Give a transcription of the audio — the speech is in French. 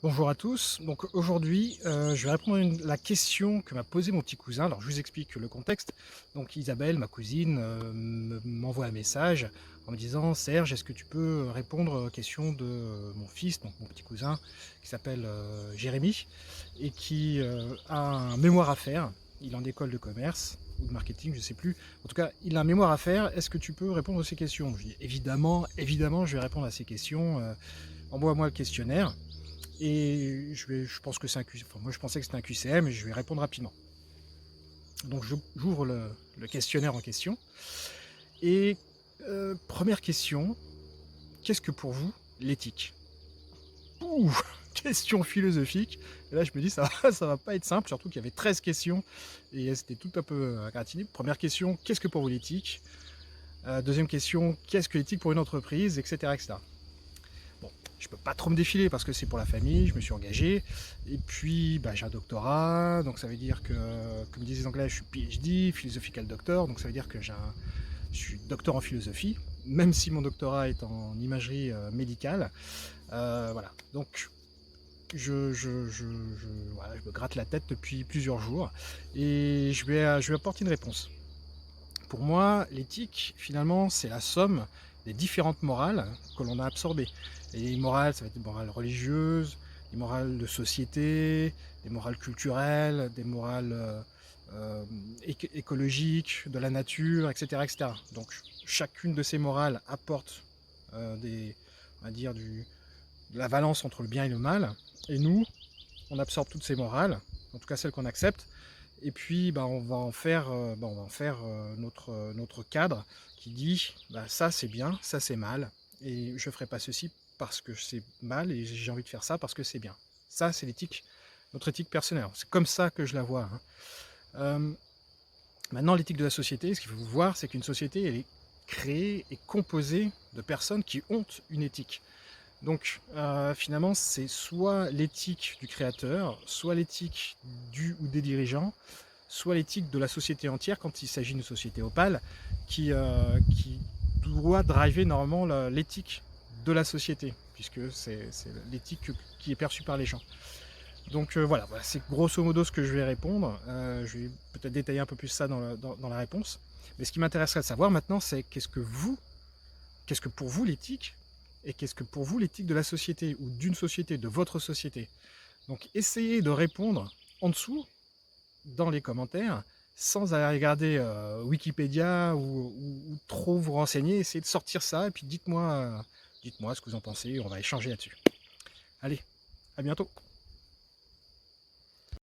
Bonjour à tous. Donc aujourd'hui, je vais répondre à la question que m'a posée mon petit cousin. Alors je vous explique le contexte. Donc Isabelle, ma cousine, m'envoie un message en me disant: «Serge, est-ce que tu peux répondre aux questions de mon fils», donc mon petit cousin qui s'appelle, Jérémy et qui, a un mémoire à faire. Il est en école de commerce ou de marketing, je ne sais plus. En tout cas, il a un mémoire à faire. Est-ce que tu peux répondre à ces questions? Je lui dis: «Évidemment, évidemment, je vais répondre à ces questions, envoie-moi le questionnaire». Et je pense que c'est un QCM, enfin, moi je pensais que c'était un QCM et je vais répondre rapidement. Donc j'ouvre le questionnaire en question et première question, qu'est-ce que pour vous l'éthique? Ouh! Question philosophique. Et là je me dis ça va pas être simple, surtout qu'il y avait 13 questions et c'était tout un peu gratiné. Première question, qu'est-ce que pour vous l'éthique? Deuxième question, qu'est-ce que l'éthique pour une entreprise? Etc. etc. Bon, je peux pas trop me défiler parce que c'est pour la famille, je me suis engagé. Et puis, bah, j'ai un doctorat, donc ça veut dire que, comme disent les Anglais, je suis PhD, Philosophical Doctor, donc ça veut dire que je suis docteur en philosophie, même si mon doctorat est en imagerie médicale. Voilà, donc voilà, je me gratte la tête depuis plusieurs jours et je vais apporter une réponse. Pour moi, l'éthique, finalement, c'est la somme des différentes morales que l'on a absorbées. Et les morales, ça va être des morales religieuses, des morales de société, des morales culturelles, des morales écologiques, de la nature, etc., etc. Donc, chacune de ces morales apporte on va dire, de la balance entre le bien et le mal. Et nous, on absorbe toutes ces morales, en tout cas celles qu'on accepte, et puis bah, on va en faire notre cadre qui dit bah, ça c'est bien, ça c'est mal, et je ne ferai pas ceci parce que c'est mal, et j'ai envie de faire ça parce que c'est bien. Ça c'est l'éthique, notre éthique personnelle. C'est comme ça que je la vois, hein. Euh, Maintenant, l'éthique de la société, ce qu'il faut voir, c'est qu'une société, elle est créée et composée de personnes qui ont une éthique. Donc finalement, c'est soit l'éthique du créateur, soit l'éthique du ou des dirigeants, soit l'éthique de la société entière quand il s'agit d'une société opale qui doit driver normalement l'éthique de la société, puisque c'est l'éthique qui est perçue par les gens. Donc voilà, c'est grosso modo ce que je vais répondre. Je vais peut-être détailler un peu plus ça dans la réponse. Mais ce qui m'intéresserait de savoir maintenant, c'est qu'est-ce que pour vous l'éthique et qu'est-ce que pour vous l'éthique de la société ou d'une société, de votre société. Donc essayez de répondre en dessous, dans les commentaires, sans aller regarder Wikipédia ou trop vous renseigner. Essayez de sortir ça et puis dites-moi ce que vous en pensez, on va échanger là-dessus. Allez, à bientôt.